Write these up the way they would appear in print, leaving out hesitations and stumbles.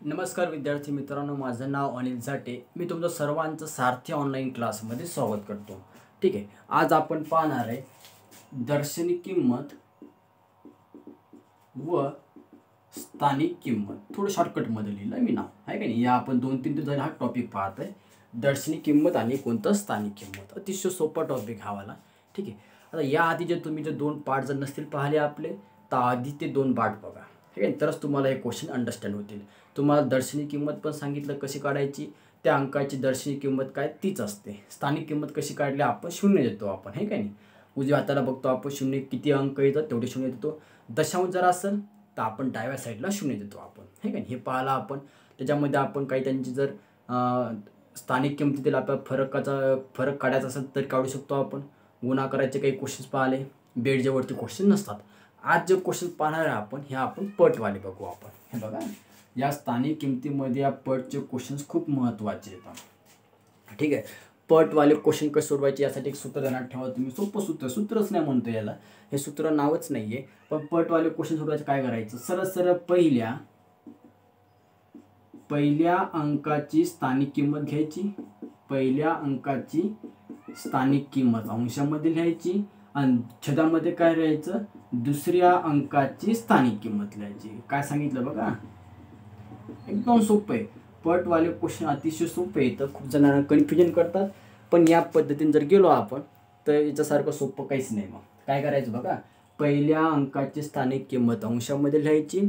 नमस्कार विद्यार्थी मित्रांनो, माझं नाव अनिल झाटे. मी तुमचं सर्वांचं सारथी ऑनलाईन क्लासमध्ये स्वागत करतो. ठीक आहे, आज आपण पाहणार आहे दर्शनी किंमत व स्थानिक किंमत. थोडं शॉर्टकटमध्ये लिहिलं मी नाव आहे का नाही. या आपण 2-3 दिवस हा टॉपिक पाहत आहे, दर्शनी किंमत आणि कोणतं स्थानिक किंमत. अतिशय सोपा टॉपिक हा वाला. ठीक आहे, आता याआधी जे तुम्ही जे 2 पार्ट जर नसतील पाहिले आपले, तर आधी ते 2 पार्ट बघा. ठीक आहे, तरच तुम्हाला हे क्वेश्चन अंडरस्टँड होतील. तुम्हाला दर्शनी किंमत पण सांगितलं कशी काढायची, त्या अंकाची दर्शनी किंमत काय तीच असते. स्थानिक किंमत कशी काढली, आपण शून्य देतो आपण, हे काय नाही. उजव्या हाताला बघतो आपण शून्य किती अंक येतात तेवढे शून्य देतो. दशांश जर असेल तर आपण डाव्या साईडला शून्य देतो आपण, हे काय. हे पाहिलं आपण. त्याच्यामध्ये आपण काही त्यांची जर स्थानिक किंमतीतील आपल्याला फरक काढायचा असेल तर काढू शकतो आपण. गुणाकाराचे काही क्वेश्चन्स पाहिले, बेडजेवरती क्वेश्चन नसतात. आज जे क्वेश्चन पाहणार आहे आपण, हे आपण पटवाले बघू आपण. हे बघा, या स्थानिक किमतीमध्ये या पटचे क्वेश्चन्स खूप महत्त्वाचे येतात. ठीक आहे, पटवाले क्वेश्चन कसे सोडवायचे यासाठी एक सूत्र ध्यानात ठेवा तुम्ही. सोपं सूत्रच नाही म्हणतो याला, हे सूत्र नावच नाही आहे. पण पटवाले क्वेश्चन सोडवायचे काय करायचं, सरळ पहिल्या अंकाची स्थानिक किंमत घ्यायची. पहिल्या अंकाची स्थानिक किंमत अंशामध्ये लिहायची आणि छेदामध्ये काय लिहायचं, दुसऱ्या अंकाची स्थानिक किंमत लिहायची. काय सांगितलं बघा, एकदम सोपं आहे. पटवाले क्वेश्चन अतिशय सोपे आहे. तर खूप जणांना कन्फ्युजन करतात, पण या पद्धतीने जर गेलो आपण तर याच्यासारखं सोपं काहीच नाही. मग काय करायचं बघा, पहिल्या अंकाची स्थानिक किंमत अंशामध्ये लिहायची,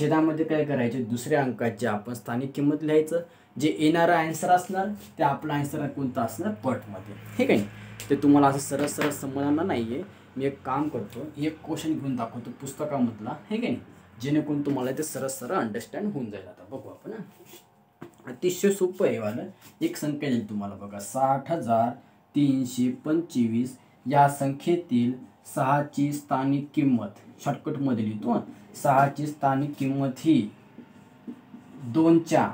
छेदामध्ये काय करायचे, दुसऱ्या अंकाची आपण स्थानिक किंमत लिहायचं. जे येणारा आन्सर असणार ते आपला आन्सर कोणता असणार, पटमध्ये. हे काही ते तुम्हाला असं सरळ समजणार नाही आहे. मी एक काम करतो, एक क्वेश्चन घेऊन दाखवतो पुस्तकामधला, हे काही जेणेकरून तुम्हाला ते सरळ अंडरस्टँड होऊन जाईल. आता बघू आपण. अतिशय सोपं आहे वालं. एक संख्या येईल तुम्हाला बघा, 60,325 या संख्येतील 6ची स्थानिक किंमत. शॉर्टकटमध्ये लिहितो, 6ची स्थानिक किंमत ही 2च्या,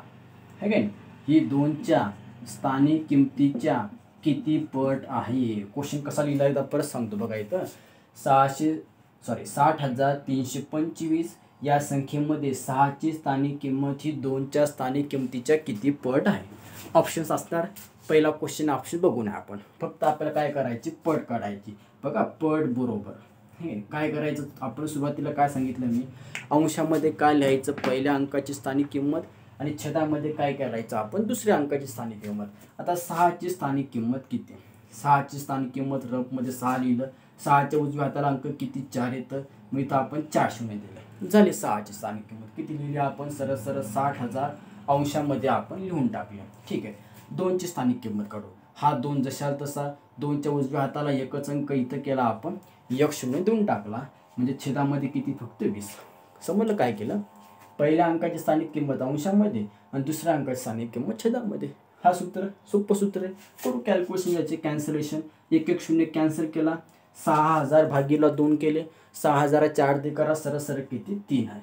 है काय, ही 2च्या स्थानिक किमतीच्या किती पट आहे. क्वेश्चन कसा लिहिला आहे परत सांगतो बघा. इथं 60,325 या संख्येमध्ये 6ची स्थानिक किंमत ही 2च्या स्थानिक किमतीच्या किती पट आहे. ऑप्शन्स असणार. पहिला क्वेश्चन ऑप्शन बघू नये आपण, फक्त आपल्याला काय करायची, पट काढायची. बघा, पट बरोबर हे काय करायचं, आपण सुरुवातीला काय सांगितलं मी, अंशामध्ये काय लिहायचं, पहिल्या अंकाची स्थानिक किंमत आणि छेदामध्ये काय करायचं आपण, दुसऱ्या अंकाची स्थानिक किंमत. आता 6ची स्थानिक किंमत किती, 6ची स्थानिक किंमत रफमध्ये 6 लिहिलं. 6च्या उजव्या हाताला अंक किती, 4 येतं. मग इथं आपण 4 शून्य दिलं, झाली 6ची स्थानिक किंमत. किती लिहिली आपण, सरळ 60,000 अंशामध्ये आपण लिहून टाकलं. ठीक आहे, 2ची स्थानिक किंमत काढू. हा 2 जशाल तसा, 2च्या उजव्या हाताला एकच अंक इथं केला आपण, 1 शून्य देऊन टाकला. म्हणजे छेदामध्ये किती, फक्त 20. समजलं काय केलं, पहिल्या अंकाची स्थानिक किंमत अंशामध्ये आणि दुसऱ्या अंकाची स्थानिक किंमत छेदामध्ये. हा सूत्र सोपं सूत्र आहे. करू कॅल्क्युलेशन याचे, कॅन्सलेशन. 1 शून्य कॅन्सल केला, 6,000 भागीला 2 केले, 6,000 4 दे करा, सरळ किती, 3 आहे.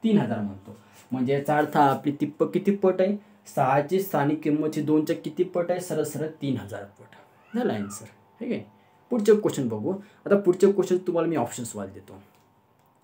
3,000 म्हणतो. म्हणजे याचा अर्थ आपली किती पट आहे, 6ची स्थानिक किंमत ही 2च्या किती पट आहे, सरळ 3,000 पट. झालं आन्सर. ठीक आहे, पुढचे क्वेश्चन बघू. आता पुढचे क्वेश्चन तुम्हाला मी ऑप्शन्स वाल देतो.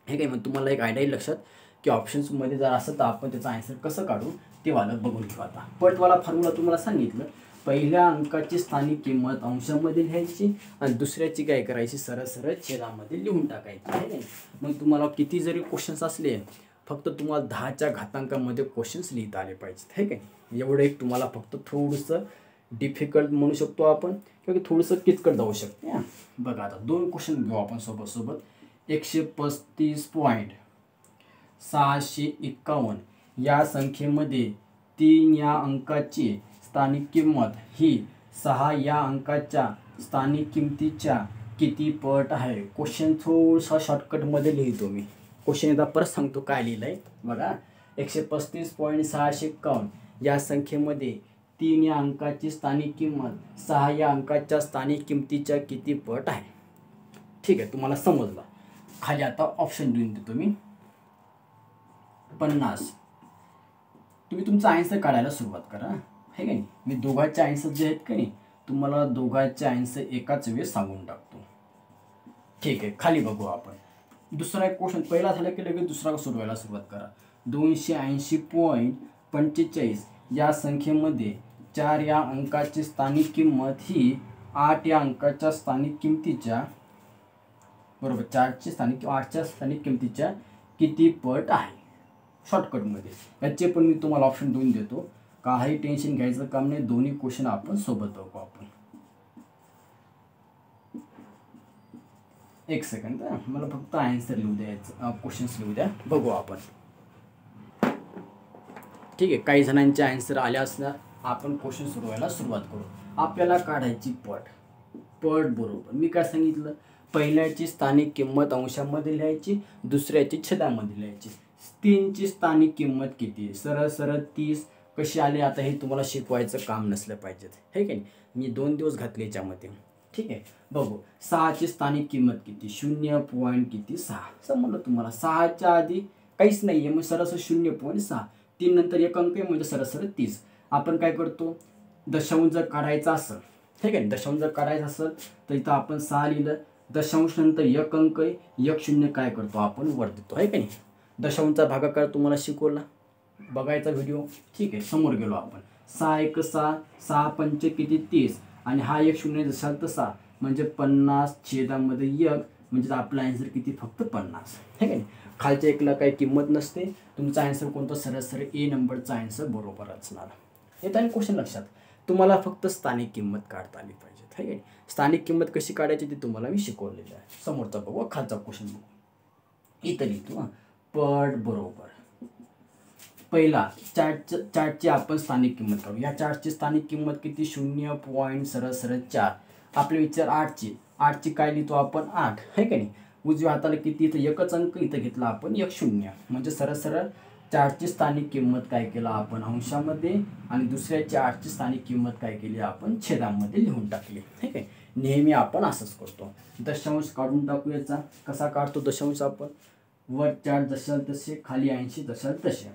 हे काय, मग तुम्हाला एक आयडिया लक्षात की ऑप्शन्समध्ये जर असं तर आपण त्याचा आन्सर कसं काढू ते वाला बघून घेऊ. आता पटवाला फॉर्म्युला तुम्हाला सांगितलं, पहिल्या अंकाची स्थानिक किंमत अंशामध्ये लिहायची आणि दुसऱ्याची काय करायची, सरळ छेदामध्ये लिहून टाकायची. आहे नाही. मग तुम्हाला किती जरी क्वेश्चन्स असले, फक्त तुम्हाला 10च्या घातांकामध्ये क्वेश्चन्स लिहिता आले पाहिजेत. आहे काय, एवढं एक तुम्हाला फक्त थोडंसं डिफिकल्ट म्हणू शकतो आपण, किंवा थोडंसं किचकट जाऊ शकते. बघा, आता 2 क्वेश्चन घेऊ आपण सोबत. 135.651 या संख्येमध्ये 3 या अंकाची स्थानिक किंमत ही 6 या अंकाच्या स्थानिक किमतीच्या किती पट आहे. क्वेश्चन थोडासा शॉर्टकटमध्ये लिहितो मी. क्वेश्चन एकदा परत सांगतो काय लिहिलं आहे बघा. 135.651 या संख्येमध्ये 3 या अंकाची स्थानिक किंमत 6 या अंकाच्या स्थानिक किमतीच्या किती पट आहे. ठीक आहे, तुम्हाला समजलं. खाली आता ऑप्शन लिहून देतो मी. 50. तुम्ही तुमचा आन्सर काढायला सुरुवात करा. हे काय, मी दोघांचे आन्सर जे आहेत का नाही, तुम्हाला दोघांचे आन्सर एकाच वेळेस सांगून टाकतो. ठीक आहे, खाली बघू आपण. दुसरा एक क्वेश्चन पहिला झाला की लगेच दुसरा सोडवायला सुरुवात करा. 280 45 या संख्येमध्ये 4 या अंकाची स्थानिक किंमत ही 8 या अंकाच्या स्थानिक किमतीच्या बरोबर 4ची स्थानिक 8च्या स्थानिक किमतीच्या किती पट आहे. शॉर्टकटमध्ये याचे पण मी तुम्हाला ऑप्शन देऊन देतो. काही टेन्शन घ्यायचं काम नाही. दोन्ही क्वेश्चन आपण सोबत बघू. आपण एक सेकंड मला फक्त आन्सर लिहू द्यायचं, क्वेश्चन्स लिहू द्या, बघू आपण. ठीक आहे, काही जणांचे आन्सर आले असणार. आपण क्वेश्चन सोडवायला सुरुवात करू. आपल्याला काढायची पट बरोबर. मी काय सांगितलं, पहिल्याची स्थानिक किंमत अंशामध्ये लिहायची, दुसऱ्याची छेदामध्ये लिहायची. 3ची स्थानिक किंमत किती, सरळ 30 कशी आली. आता हे तुम्हाला शिकवायचं काम नसलं पाहिजे, हे की नाही. मी 2 दिवस घातले याच्यामध्ये. ठीक आहे, बघू. 6ची स्थानिक किंमत किती, 0.6 समजलं तुम्हाला. 6च्या आधी काहीच नाही आहे, मग सरळ 0.6. 3 नंतर एक अंक आहे म्हणजे सरळ 30. आपण काय करतो, दशांश जर काढायचा असेल, ठीक आहे, दशांश जर काढायचं असेल तर इथं आपण 6 लिहिलं. दशांश नंतर एक अंक आहे, 1 0 काय करतो आपण वर देतो, आहे का नाही. दशांशचा भागाकार तुम्हाला शिकवला, बघायचा व्हिडिओ. ठीक आहे, समोर गेलो आपण. 6 1 6, 6 5 किती 30 आणि हा 1 0 जसा तसा म्हणजे 50 छेदामध्ये 1 म्हणजे आपला आन्सर किती, फक्त 50, आहे का नाही. खालच्या एकला काही किंमत नसते. तुमचा आन्सर कोणता, सरळ ए नंबरचा आन्सर बरोबर असणार. येत आहे क्वेश्चन लक्षात. तुम्हाला फक्त स्थानिक किंमत काढता आली पाहिजे, आहे का नाही. स्थानिक किंमत कशी काढायची ती तुम्हाला मी शिकवलेलं आहे. समोरचा बघू, खालचा क्वेश्चन बघू. इथं लिहितो पट बरोबर. पहिला चार्टची आपण स्थानिक किंमत काढू. या चार्टची स्थानिक किंमत किती, 0.4. आपले विचार 8ची काय लिहितो आपण 8, आहे का नाही. उजव्या हाताला किती, इथं एकच अंक, इथं घेतला आपण 1 0 म्हणजे सरळ 4ची स्थानिक किंमत काय केला आपण अंशामध्ये आणि दुसऱ्याची 8ची स्थानिक किंमत काय केली आपण छेदामध्ये लिहून टाकली, ठीक आहे. नेहमी आपण असंच करतो. दशांश काढून टाकू. याचा कसा काढतो दशांश आपण, वर 4 जशाल तसे, खाली 80 जशाल तसे.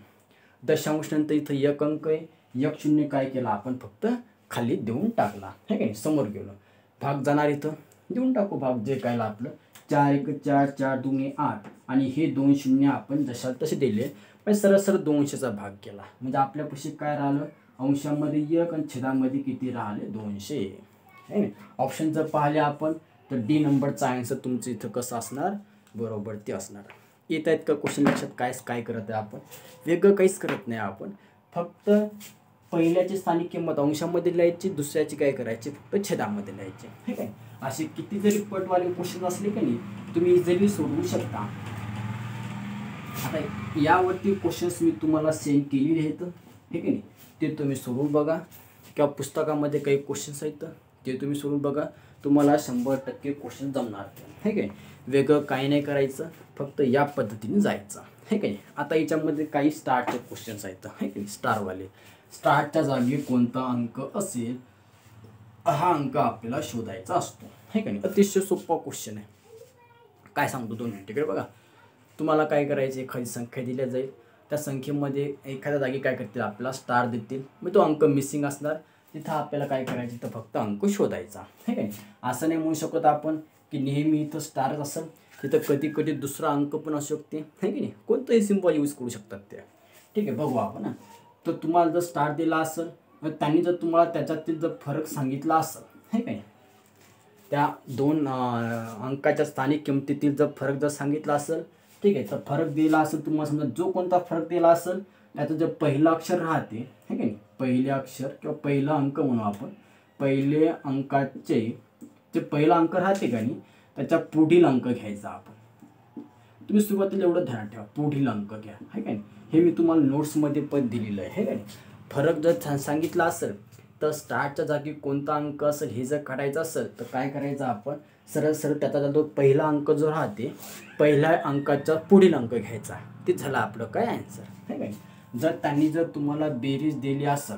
दशांश नंतर इथं एक अंक आहे, 1 0 काय केला आपण फक्त खाली देऊन टाकला, ठीक आहे. समोर गेलो, भाग जाणार इथं देऊन टाकू भाग जे काय आपलं. 4 1 4, 4 2 8 आणि हे 2 0 आपण जशाल तसे दिले. पण सरळ 200चा भाग केला म्हणजे आपल्यापाशी काय राहिलं, अंशामध्ये 1 आणि छेदामध्ये किती राहिले 200, आहे ना. ऑप्शन जर पाहिले आपण तर डी नंबरचा आन्सर तुमचं इथं कसं असणार, बरोबर ते असणार. येत आहेत का क्वेश्चन लक्षात. काय करत आहे आपण, वेगळं काहीच करत नाही आपण. फक्त पहिल्याची स्थानिक किंमत अंशामध्ये लिहायची, दुसऱ्याची काय करायची फक्त छेदामध्ये लिहायची, ठीक आहे. असे किती जरी पटवाले क्वेश्चन असले की नाही तुम्ही इझिली सोडवू शकता. आता यावरती क्वेश्चन्स मी तुम्हाला सेंड केलेले आहेत, ठीक आहे. ते तुम्ही सोडवून बघा किंवा पुस्तकामध्ये काही क्वेश्चन्स आहेत ते तुम्ही सोडून बघा. तुम्हाला 100% क्वेश्चन जमणार, ठीक आहे. वेगळं काही नाही करायचं, फक्त या पद्धतीने जायचं, ठीक आहे. आता याच्यामध्ये काही स्टारचे क्वेश्चन्स आहेत, ठीक आहे. स्टारवाले, स्टारच्या जागी कोणता अंक असेल हा अंक आपल्याला शोधायचा असतो, ठीक आहे. अतिशय सोपा क्वेश्चन आहे. काय सांगतो 2 मिनिटं बघा. तुम्हाला काय करायचं, एखादी संख्या दिल्या जाईल, त्या संख्येमध्ये एखाद्या जागी काय करतील आपल्याला स्टार देतील, मग तो अंक मिसिंग असणार. तिथं आपल्याला काय करायचं, तर फक्त अंक शोधायचा, ठीक आहे. असं नाही म्हणू शकत आपण की नेहमी इथं स्टारच असेल. तिथं कधी कधी दुसरा अंक पण असू शकते, है की नाही. कोणतंही सिम्बॉल यूज करू शकतात ते, ठीक आहे. बघू आपण. तर तुम्हाला जर स्टार दिला असेल तर त्यांनी जर तुम्हाला त्याच्यातील जर फरक सांगितला असेल, है की नाही, त्या 2 अंकाच्या स्थानिक किमतीतील जर फरक जर सांगितला असेल, ठीक आहे, तर फरक दिला असेल तुम्हाला. समजा जो कोणता फरक दिला असेल त्याचं जे पहिलं अक्षर राहते, है की नाही, पहिले अक्षर किंवा पहिला अंक म्हणू आपण, पहिले अंकाचे जे पहिला अंक राहते का नाही त्याच्या पुढील अंक घ्यायचा आपण. तुम्ही सुरुवातीला एवढं ध्यान ठेवा, पुढील अंक घ्या, है का नाही. हे मी तुम्हाला नोट्समध्ये पण दिलेलं आहे, है का नाही. फरक जर सांगितला असेल तर स्टारच्या जागी कोणता अंक असेल हे जर काढायचं असेल तर काय करायचं आपण, सरळ त्याचा जो पहिला अंक जो राहते पहिल्या अंकाचा पुढील अंक घ्यायचा. ते झालं आपलं काय आन्सर, है का. जर त्यांनी जर तुम्हाला बेरीज दिली असेल,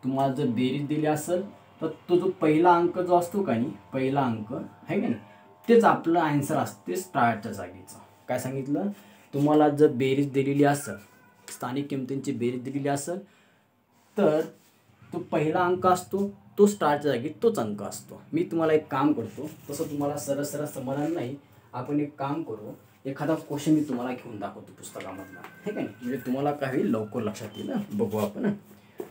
तुम्हाला जर बेरीज दिली असेल तर तो जो पहिला अंक जो असतो का नाही, पहिला अंक आहे का नाही, तेच आपलं आन्सर असते स्टारच्या जागेचं. काय सांगितलं, तुम्हाला जर बेरीज दिलेली असेल, स्थानिक किमतींची बेरीज दिलेली असेल तर तो पहिला अंक असतो तो स्टारच्या जागी तोच अंक असतो. मी तुम्हाला एक काम करतो, तसं तुम्हाला सरळ समजणार नाही. आपण एक काम करू, एखादा क्वेश्चन मी तुम्हाला घेऊन दाखवतो पुस्तकामधला, हे काय म्हणजे तुम्हाला काही लवकर लक्षात येईल. बघू आपण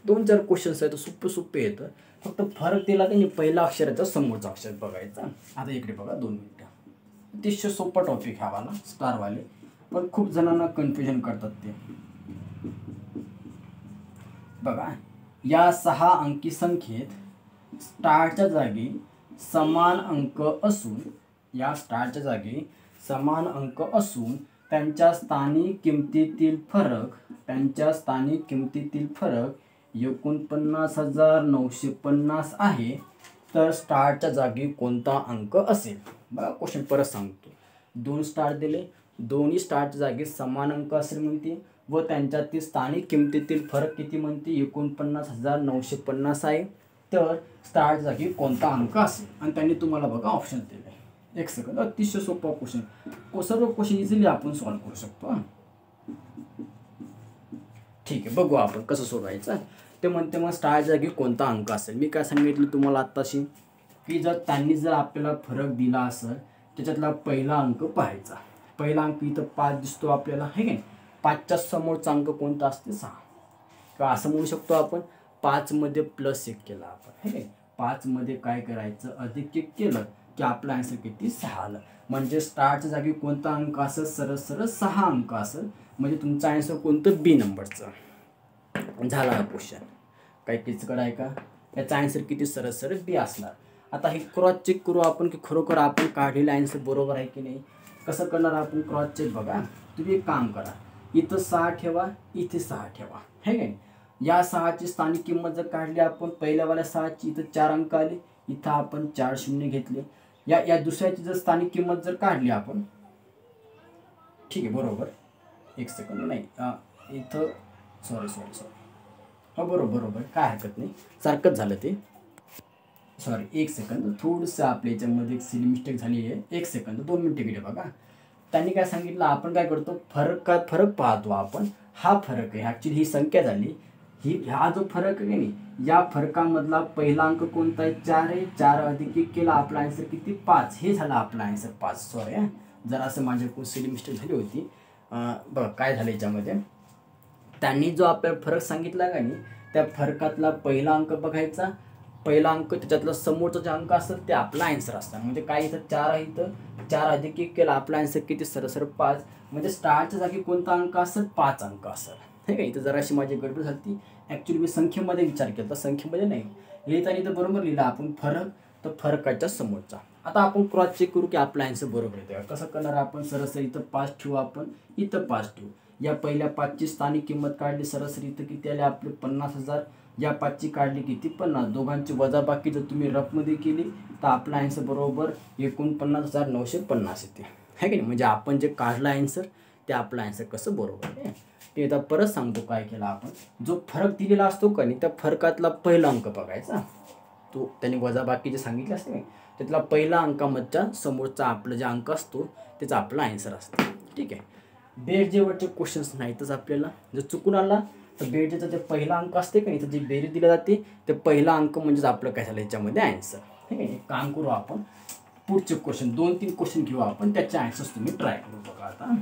2-4 क्वेश्चन्स आहेत, सोपे येतं. फक्त फरक दिला की पहिला अक्षराचा समोरचा अक्षर बघायचा. आता इकडे बघा 2 मिनिटं. अतिशय सोपा टॉपिक हा वाला स्टारवाले, पण खूप जणांना कन्फ्युजन करतात ते. बघा या 6 अंकी संख्येत स्टारच्या जागी समान अंक असून, या स्टारच्या जागी समान अंक असून त्यांच्या स्थानिक किमतीतील फरक 49,950 आहे, तर स्टारच्या जागी कोणता अंक असेल. बघा क्वेश्चन परत सांगतो. 2 स्टार दिले, दोन्ही स्टारच्या जागी समान अंक असेल म्हणते व त्यांच्यातील स्थानिक किमतीतील फरक किती म्हणते 49,950 आहे, तर स्टारच्या जागी कोणता अंक असेल. आणि त्यांनी तुम्हाला बघा ऑप्शन दिले. एक सेकंद. अतिशय सोपा क्वेश्चन, सर्व क्वेश्चन इझिली आपण सॉल्व्ह करू शकतो. ठीक आहे, बघू आपण कसं सोडवायचं. ते म्हणते मग स्टारच्या जागी कोणता अंक असेल. मी काय सांगितलं तुम्हाला आत्ताशी की जर आपल्याला फरक दिला असेल त्याच्यातला पहिला अंक पाहायचा. पहिला अंक इथं 5 दिसतो आपल्याला, हे काय 5च्या समोरचा अंक कोणता असते 6, किंवा असं म्हणू शकतो आपण 5 मध्ये +1 केला आपण, हे काय 5 मध्ये काय करायचं +1 केलं की आपला आन्सर किती 6 आलं. म्हणजे स्टारच्या जागी कोणता अंक असेल सरळ 6 अंक असेल. म्हणजे तुमचा आन्सर कोणतं बी नंबरचं झाला हा क्वेश्चन. काही किचकट आहे का? याचा आन्सर किती सरळ बी असणार. आता हे क्रॉस चेक करू आपण की खरोखर आपण काढलेला आन्सर बरोबर आहे की नाही. कसं करणार आपण क्रॉस चेक. बघा तुम्ही एक काम करा, इथं 6 ठेवा, इथे 6 ठेवा, हे काय या 6ची स्थानिक किंमत जर काढली आपण पहिल्यावाल्या 6ची, इथं 4 अंक आले, इथं आपण 4 शून्य घेतले. या दुसऱ्याची जर स्थानिक किंमत जर काढली आपण, ठीक आहे बरोबर. एक सेकंद, नाही इथं सॉरी हो बरोबर काय हरकत नाही, सारखंच झालं ते. सॉरी एक सेकंद, थोडंसं आपल्या याच्यामध्ये एक सिली मिस्टेक झाली आहे. 1 सेकंद 2 मिनटं गेले. बघा त्यांनी काय सांगितलं, आपण काय करतो फरक पाहतो आपण. हा फरक आहे ॲक्च्युली, ही संख्या झाली, हा जो फरक आहे नाही, या फरकामधला पहिला अंक कोणता आहे 4 आहे. 4 अधिक 1 केला आपला आन्सर किती 5, हे झालं आपला आन्सर 5. सॉरी जरा असं माझ्याकडून सिली मिस्टेक झाली होती. बघा काय झालं याच्यामध्ये, त्यांनी जो आपल्याला फरक सांगितला का नाही, त्या फरकातला पहिला अंक बघायचा, पहिला अंक त्याच्यातला समोरचा जे अंक असतात ते आपला आन्सर असतात. म्हणजे काय इथं 4 आहे, इथं 4 अधिक 1 केला आपला आन्सर किती सरळ 5. म्हणजे स्टारच्या जागी कोणता अंक असेल 5 अंक असेल, ठीक आहे. इथं जराशी माझी गडबड झाली. ॲक्च्युली मी संख्येमध्ये विचार केला तर संख्येमध्ये नाही लिहिताना इथं बरोबर लिहिलं आपण फरक, तर फरकाच्या समोरचा. आता आपण क्रॉस चेक करू की आपला आन्सर बरोबर येतो. कसं करणार आपण, सरळ इथं 5 ठेवू, आपण इथं 5 ठेवू. या पहिल्या 5ची स्थानिक किंमत काढली सरळ इथं किती आले आपले 50,000. या 5ची काढली किती 50. दोघांची वजाबाकी जर तुम्ही रफमध्ये केली तर आपला आन्सर बरोबर 49,950 येते, है की नाही. म्हणजे आपण जे काढला आन्सर ते आपला आन्सर कसं बरोबर आहे ते आता परत सांगतो. काय केलं आपण, जो फरक दिलेला असतो का नाही त्या फरकातला पहिला अंक बघायचा. तो त्यांनी वजाबाकी जे सांगितलं असते नाही त्यातला पहिला अंकामधच्या समोरचा आपला जे अंक असतो त्याचा आपला आन्सर असतो, ठीक आहे. बेरीज जेवढचे क्वेश्चन्स नाहीतच आपल्याला, जर चुकून आला तर बेरीजचा जे पहिला अंक असते का नाही, तर जी बेरीज दिली जाते ते पहिला अंक म्हणजेच आपलं काय झालं याच्यामध्ये आन्सर, ठीक आहे. एक काम करू आपण, पुढचे क्वेश्चन 2-3 क्वेश्चन घेऊ आपण, त्याचे आन्सर्स तुम्ही ट्राय करू बघा. आता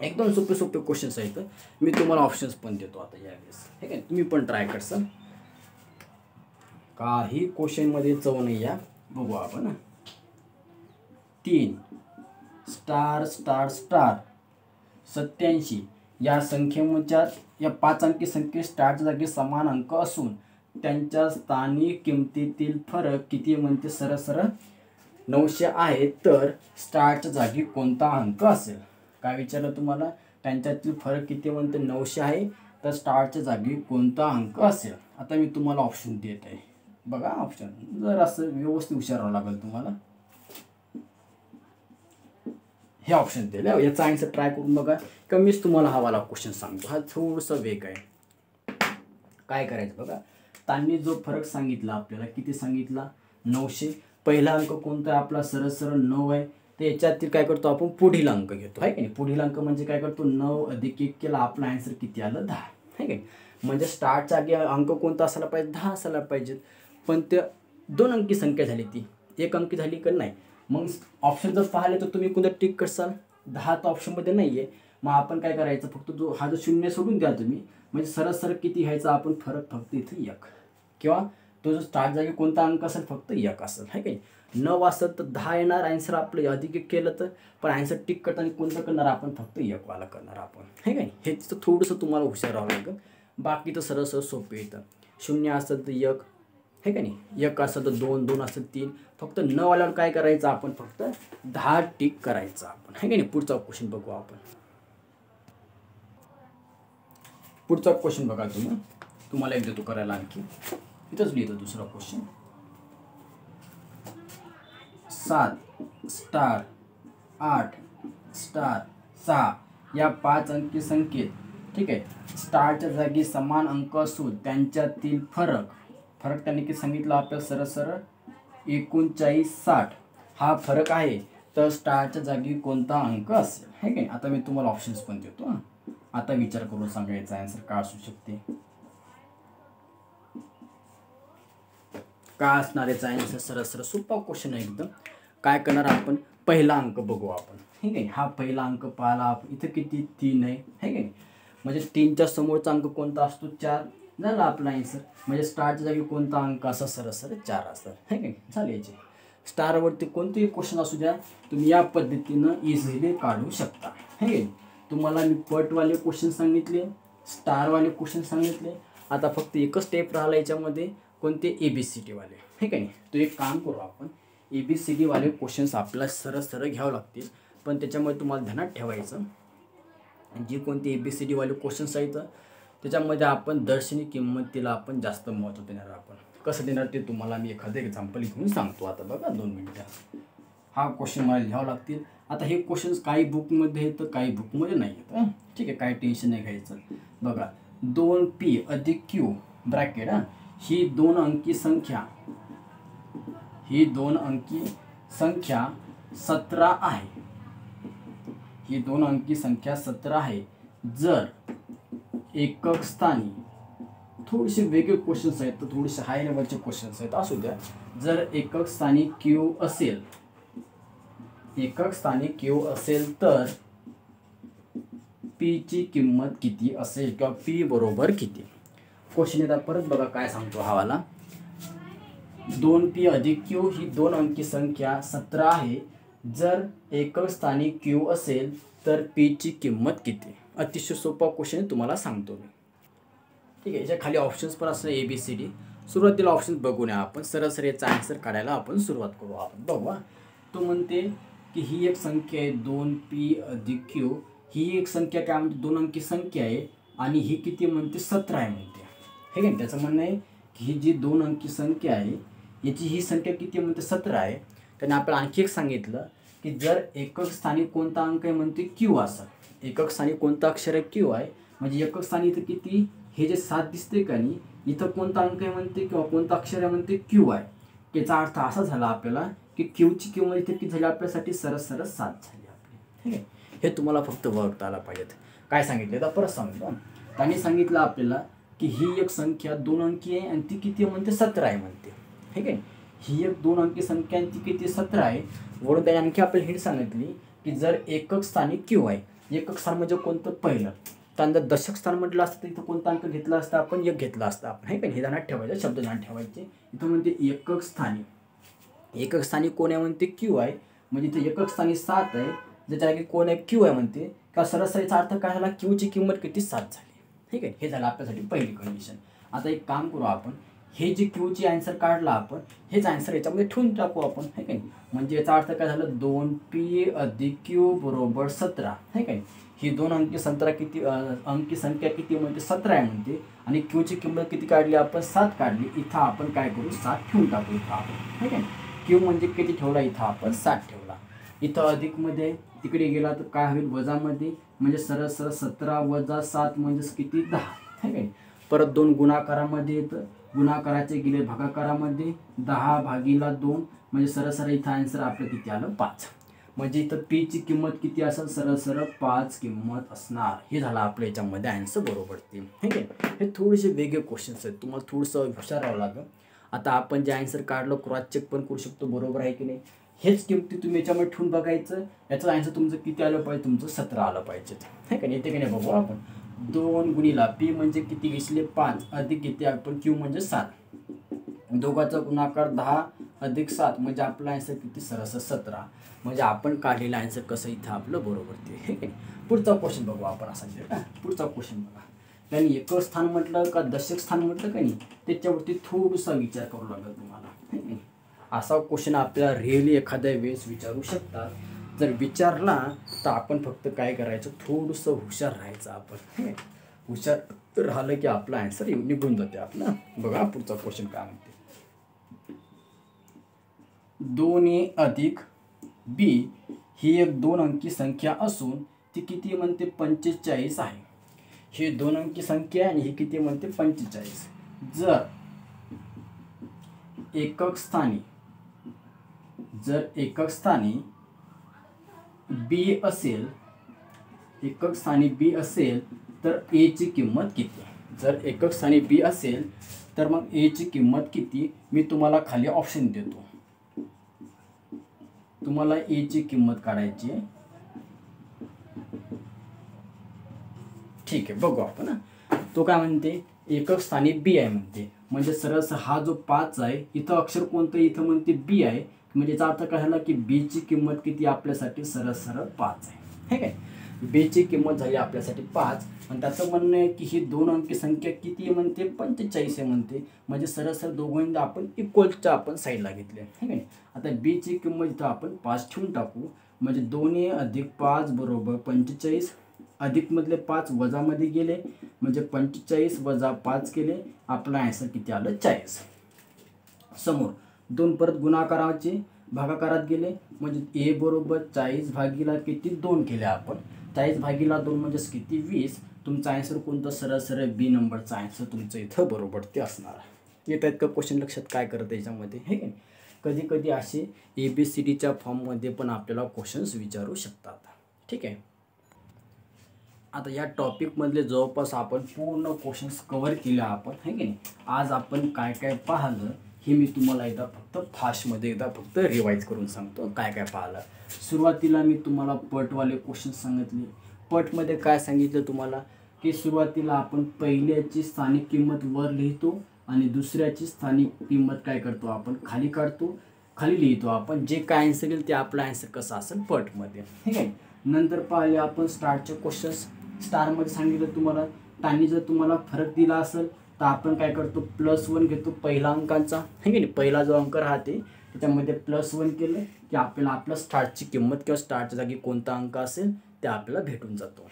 एकदम सोपे क्वेश्चन्स आहेत, मी तुम्हाला ऑप्शन्स पण देतो आता यावेळेस, ठीक आहे. तुम्ही पण ट्राय करसाल, काही क्वेश्चनमध्ये चव नाही या. बघू आपण 3 स्टार 87 या संख्येच्या या 5 अंकी संख्येत स्टारच्या जागी समान अंक असून त्यांच्या स्थानिक किमतीतील फरक किती म्हणते सरळ 900 आहे, तर स्टारच्या जागी कोणता अंक असेल. काय विचारलं तुम्हाला, त्यांच्यातील फरक किती म्हणते 900 आहे, तर स्टारच्या जागी कोणता अंक असेल. आता मी तुम्हाला ऑप्शन देत आहे बघा. ऑप्शन जर असं व्यवस्थित विचारावं लागेल तुम्हाला. हे ऑप्शन दिले, याचा आन्सर ट्राय करून बघा. कमीच तुम्हाला हा वाला क्वेश्चन सांगतो, हा थोडासा वेग आहे. काय करायचं बघा, त्यांनी जो फरक सांगितला आपल्याला किती सांगितला 900. पहिला अंक कोणता आहे आपला सरळ 9 आहे, तर याच्यातील काय करतो आपण पुढील अंक घेतो, आहे की नाही. पुढील अंक म्हणजे काय करतो 9 अधिक 1 केला आपला आन्सर किती आलं 10, आहे की नाही. म्हणजे स्टारच्या आधी अंक कोणता असायला पाहिजे 10 असायला पाहिजेत, पण ते 2 अंकी संख्या झाली, ती 1 अंकी झाली का नाही. मग ऑप्शन जर पाहिले तर तुम्ही कोणतं टिक करसाल, 10 तर ऑप्शनमध्ये नाही आहे. मग आपण काय करायचं, फक्त हा जो 0 सोडून द्या तुम्ही, म्हणजे सरळ सरळ किती घ्यायचा आपण फरक, फक्त इथे 1, किंवा तो जो स्टार्ट जागी कोणता अंक असेल फक्त 1 असेल, है की 9 असेल तर 10 येणार आन्सर आपलं, अधिक 1 केलं तर. पण आन्सर टिक करताना कोणतं करणार आपण, फक्त 1 वाला करणार आपण, है की नाही. हेच तर थोडंसं तुम्हाला हुशार राहावं लागेल. बाकी तर सरळ सरळ सोपे येतं. 0 असेल तर 1, है का नाही, 1 असेल तर 2, 2 असेल 3. फक्त 9 आल्यावर काय करायचं आपण, फक्त 10 टिक करायचं आपण, है का नाही. पुढचा क्वेश्चन बघू आपण. पुढचा क्वेश्चन बघा तुम्हाला एक देतो करायला आणखी. इथंच लिहितो दुसरा क्वेश्चन. 7 स्टार 8 स्टार 6 या 5 अंकी संख्येत, ठीक आहे, स्टारच्या जागी समान अंक असून त्यांच्यातील फरक त्यांनी की सांगितलं आपल्याला सरळ सरळ 39-60 हा फरक आहे, तर स्टारच्या जागी कोणता अंक असेल, है की नाही. आता मी तुम्हाला ऑप्शन्स पण देतो. आता विचार करून सांगायचा आन्सर काय असू शकते, काय असणार याचा आन्सर. सरळ सरळ सोपा क्वेश्चन आहे एकदम. काय करणार आपण, पहिला अंक बघू आपण, ठीक आहे. हा पहिला अंक पाहिला आपण, इथं किती 3 आहे, है की नाही. म्हणजे 3च्या समोरचा अंक कोणता असतो, 4. झाला आपला आन्सर. म्हणजे स्टारच्या जागी कोणता अंक असा, सरळ सरळ 4 असतात, है की नाही. झाले याचे. स्टारवरती कोणतेही क्वेश्चन असू द्या, तुम्ही या पद्धतीनं इझिली काढू शकता, है की. तुम्हाला मी पटवाले क्वेश्चन सांगितले, स्टारवाले क्वेश्चन सांगितले. आता फक्त एकच स्टेप राहिला याच्यामध्ये, कोणते ABCD वाले, हे का नाही. तो एक काम करू आपण, ABCD वाले क्वेश्चन्स आपल्याला सरळ सरळ घ्यावं लागतील. पण त्याच्यामध्ये तुम्हाला ध्यानात ठेवायचं, जे कोणते ABCD वाले क्वेश्चन्स आहेत त्याच्यामध्ये आपण दर्शनी किंमतीला आपण जास्त महत्त्व देणार. आपण कसं देणार ते तुम्हाला मी एखादं एक्झाम्पल घेऊन सांगतो. आता बघा 2 मिनिटं. हा क्वेश्चन मला लिहावं लागतील. आता हे क्वेश्चन्स काही बुकमध्ये आहेत, काही बुकमध्ये नाही आहेत, ठीक आहे. काही टेन्शन नाही घ्यायचं. बघा 2P अधिक Q ब्रॅकेट, ही 2 अंकी संख्या, ही 2 अंकी संख्या 17 आहे. ही 2 अंकी संख्या 17 आहे. जर एकक स्थानी, थोडेसे वेगळे क्वेश्चन्स आहेत, तर थोडेसे हाय लेवलचे क्वेश्चन्स आहेत, असू द्या. जर एकक स्थानी Q असेल, एकक स्थानी Q असेल तर P ची किंमत किती असेल, किंवा P बरोबर किती. क्वेश्चन येतात परत बघा काय सांगतो हा वाला. 2P अधिक Q ही 2 अंकी संख्या 17 आहे. जर एकक स्थानी Q असेल तर P ची किंमत किती. अतिशय सोपा क्वेश्चन तुम्हाला सांगतो मी, ठीक आहे. याच्या खाली ऑप्शन्स पण असणार ABCD. सुरुवातीला ऑप्शन्स बघून आपण सरळ सरळ याचा आन्सर काढायला आपण सुरुवात करू. आपण बघू. तो म्हणते की ही एक संख्या आहे 2P अधिक Q, ही एक संख्या काय म्हणते 2 अंकी संख्या आहे, आणि ही किती म्हणते 17 आहे म्हणते, हे काय. त्याचं म्हणणं आहे की ही जी 2 अंकी संख्या आहे याची ही संख्या किती म्हणते 17 आहे. त्याने आपल्याला आणखी एक सांगितलं की जर एकक स्थानी कोणता अंक आहे म्हणते Q असेल, एकक स्थानी कोणता अक्षर आहे Q आहे, म्हणजे एकक स्थानी इथं किती, हे जे 7 दिसते का नाही, इथं कोणता अंक आहे म्हणते किंवा कोणता अक्षर आहे म्हणते Q आहे. याचा अर्थ असा झाला आपल्याला की Q ची किंमत इथे किती झाली आपल्यासाठी, सरळ सरळ 7 झाली आपली, ठीक आहे. हे तुम्हाला फक्त ओळखता आला पाहिजेत. काय सांगितलं तर परत सांगतो. त्यांनी सांगितलं आपल्याला की ही एक संख्या 2 अंकी आहे आणि ती किती म्हणते 17 आहे म्हणते, ठीक आहे. ही एक 2 अंकी संख्या आणि ती किती 17 आहे. वरून त्याने आणखी आपल्याला हिंट सांगितली की जर एकक स्थानी Q आहे, एकक स्थान म्हणजे कोणतं पहिलं, त्यानंतर दशक स्थान म्हटलं असतं तर इथं कोणता अंक घेतला असता आपण, 1 घेतला असता आपण, हे काय. हे ध्यानात ठेवायचं, शब्द ध्यानात ठेवायचे. इथं म्हणते एकक स्थानी, एकक स्थानी कोण आहे म्हणते Q आहे, म्हणजे इथे एकक स्थानी 7 आहे, ज्याच्या जागी कोण आहे Q आहे म्हणते का. सरसरीचा अर्थ काय झाला, Q ची किंमत किती 7 झाली, ठीक आहे. हे झालं आपल्यासाठी पहिली कंडिशन. आता एक काम करू आपण, हे जे Q ची आन्सर काढला आपण, हेच आन्सर याच्यामध्ये ठेवून टाकू आपण, हे काय. म्हणजे याचा अर्थ काय झालं, 2P अधिक Q बरोबर 17, हे काय. ही 2 अंकी अंकी संख्या किती म्हणते 17 आहे म्हणते, आणि Q ची किंमत किती काढली आपण, 7 काढली. इथं आपण काय करू, 7 ठेवून टाकू इथं आपण, हे काय. Q म्हणजे किती ठेवला, इथं आपण 7 ठेवला. इथं अधिकमध्ये तिकडे गेला तर काय होईल, वजामध्ये, म्हणजे सरळ सरळ 17 वजा 7 म्हणजे किती 10, हे काय. परत 2 गुणाकारामध्ये येतं, गुणाकाराचे गेले भागाकारामध्ये, 10/2 म्हणजे सरळ सरळ इथं आन्सर आपलं किती आलं 5. म्हणजे इथं P ची किंमत किती असेल, सरळ सरळ 5 किंमत असणार. हे झालं आपल्या याच्यामध्ये आन्सर बरोबर ते, ठीक आहे. हे थोडेसे वेगळे क्वेश्चन्स आहेत, तुम्हाला थोडंसं हुशार राहावं लागेल. आता आपण जे आन्सर काढलं क्रॉस चेक पण करू शकतो, बरोबर आहे की नाही. हेच किमती तुम्ही याच्यामध्ये ठेवून बघायचं, याचं आन्सर तुमचं किती आलं पाहिजे, तुमचं 17 आलं पाहिजे, आहे का नाही. येते की नाही बघू आपण. 2 गुणिला पी म्हणजे किती घेतले 5 अधिक किती आपण क्यू म्हणजे 7, दोघांचा गुणाकार 10 अधिक 7 म्हणजे आपला आन्सर किती सरस 17. म्हणजे आपण काढलेलं आन्सर कसं इथं आपलं बरोबर ते. पुढचा क्वेश्चन बघू आपण असा का. पुढचा क्वेश्चन बघा. त्यांनी एकक स्थान म्हटलं का दशक स्थान म्हटलं का नाही, त्याच्यावरती थोडासा विचार करू लागेल तुम्हाला. असा क्वेश्चन आपल्याला रिअली एखाद्या वेळेस विचारू शकतात. जर विचारला तर आपण फक्त काय करायचं, थोडंसं हुशार राहायचं आपण. हुशार राहिलं की आपला आन्सर निघून जाते आपला. बघा पुढचा क्वेश्चन काय म्हणते. 2a अधिक b ही एक 2 अंकी संख्या असून ती किती म्हणते 45 आहे. ही 2 अंकी संख्या आणि ही किती म्हणते 45. जर एकक स्थानी b असेल, एकक स्थानी b असेल तर a ची किंमत किती. जर एकक स्थानी b असेल तर मग a ची किंमत किती. मी तुम्हाला खाली ऑप्शन देतो, तुम्हाला a ची किंमत काढायची आहे. ठीक आहे, बघू आपण. तो काय म्हणते, एकक स्थानी b आहे म्हणते, म्हणजे सरळ हा जो 5 आहे इथं अक्षर कोणतं, इथं म्हणते b आहे, म्हणजे याचा अर्थ काय झाला की b ची किंमत किती आपल्यासाठी सरळ 5 आहे. ठीक आहे, b ची किंमत झाली आपल्यासाठी 5 आणि त्याचं म्हणणं आहे की ही 2 अंकी संख्या किती आहे म्हणते 45 आहे म्हणते, म्हणजे सरळ दोघांना आपण इक्वलच्या आपण साईडला घेतले. ठीक आहे. आता b ची किंमत इथं आपण 5 ठेवून टाकू, म्हणजे 2a अधिक 5 बरोबर 45, अधिक मधले 5 वजामध्ये गेले म्हणजे 45 वजा 5 केले, आपला आन्सर किती आलं 40. समोर 2 परत गुणाकाराचे भागाकारात गेले म्हणजे a बरोबर 40 भागीला किती 2 केले आपण, 40 भागीला 2 म्हणजे किती 20. तुमचा आन्सर कोणतं, सरळ बी नंबरचा आन्सर तुमचं इथं बरोबर ते असणार. येत आहेत का क्वेश्चन लक्षात काय करतं याच्यामध्ये, हे की कधी कधी असे ABCDच्या फॉर्ममध्ये पण आपल्याला क्वेश्चन्स विचारू शकतात. ठीक आहे. आता या टॉपिकमधले जवळपास आपण पूर्ण क्वेश्चन्स कव्हर केले आपण, है की नाही. आज आपण काय काय पाहिलं हे मी तुम्हाला एकदा फक्त फास्टमध्ये एकदा फक्त रिवाईज करून सांगतो काय काय पाहिलं. सुरुवातीला मी तुम्हाला पटवाले क्वेश्चन्स सांगितले. पटमध्ये काय सांगितलं तुम्हाला की सुरुवातीला आपण पहिल्याची स्थानिक किंमत वर लिहितो आणि दुसऱ्याची स्थानिक किंमत काय करतो आपण खाली काढतो, खाली लिहितो आपण. जे काय आन्सर येईल ते आपला आन्सर कसा असेल पटमध्ये, ठीक आहे. नंतर पाहिले आपण स्टारचे क्वेश्चन्स. स्टारमध्ये सांगितलं तुम्हाला त्यांनी जर तुम्हाला फरक दिला असेल तर आपण काय करतो +1 घेतो पहिला अंकांचा, है की नाही. पहिला जो अंक राहते त्याच्यामध्ये +1 केलं की आपल्याला आपला स्टारची किंमत किंवा स्टारच्या जागी कोणता अंक असेल ते आपल्याला भेटून जातो.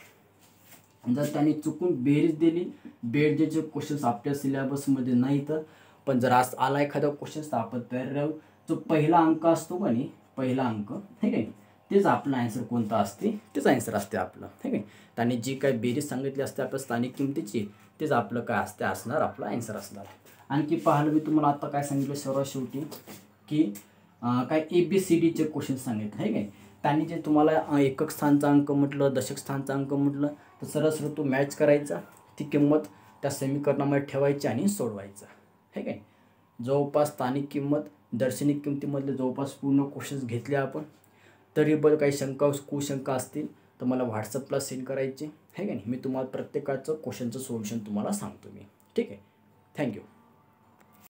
जर त्यांनी चुकून बेरीज दिली, बेरजेचे क्वेश्चन्स आपल्या सिलेबसमध्ये नाही तर पण जर आज आला एखादा क्वेश्चन तर आपण तयार राहू. जो पहिला अंक असतो का नाही, पहिला अंक ठीक आहे तेच आपला आन्सर कोणता असते तेच आन्सर असते आपलं, ठीक आहे. त्यांनी जी काही बेरीज सांगितली असते आपल्या स्थानिक किमतीची तेच आपलं काय असते असणार आपला आन्सर असणार. आणखी पाहिलं मी तुम्हाला आता काय सांगितलं सर्वात शेवटी की काय ABCDचे क्वेश्चन सांगितले, आहे काय. त्यांनी जे तुम्हाला एकक स्थानचा अंक म्हटलं, दशक स्थानचा अंक म्हटलं तर सरळ तो मॅच करायचा, ती किंमत त्या समीकरणामध्ये ठेवायची आणि सोडवायचं, आहे काय. जवळपास स्थानिक किंमत दर्शनिक किमतीमधले जवळपास पूर्ण क्वेश्चन्स घेतले आपण. तरी पण काही शंका कुशंका असतील तर मला व्हॉट्सअपला सेंड करायचे, आहे का नाही. मी तुम्हाला प्रत्येकाचं क्वेश्चनचं सोल्युशन तुम्हाला सांगतो मी, ठीक आहे. थँक्यू.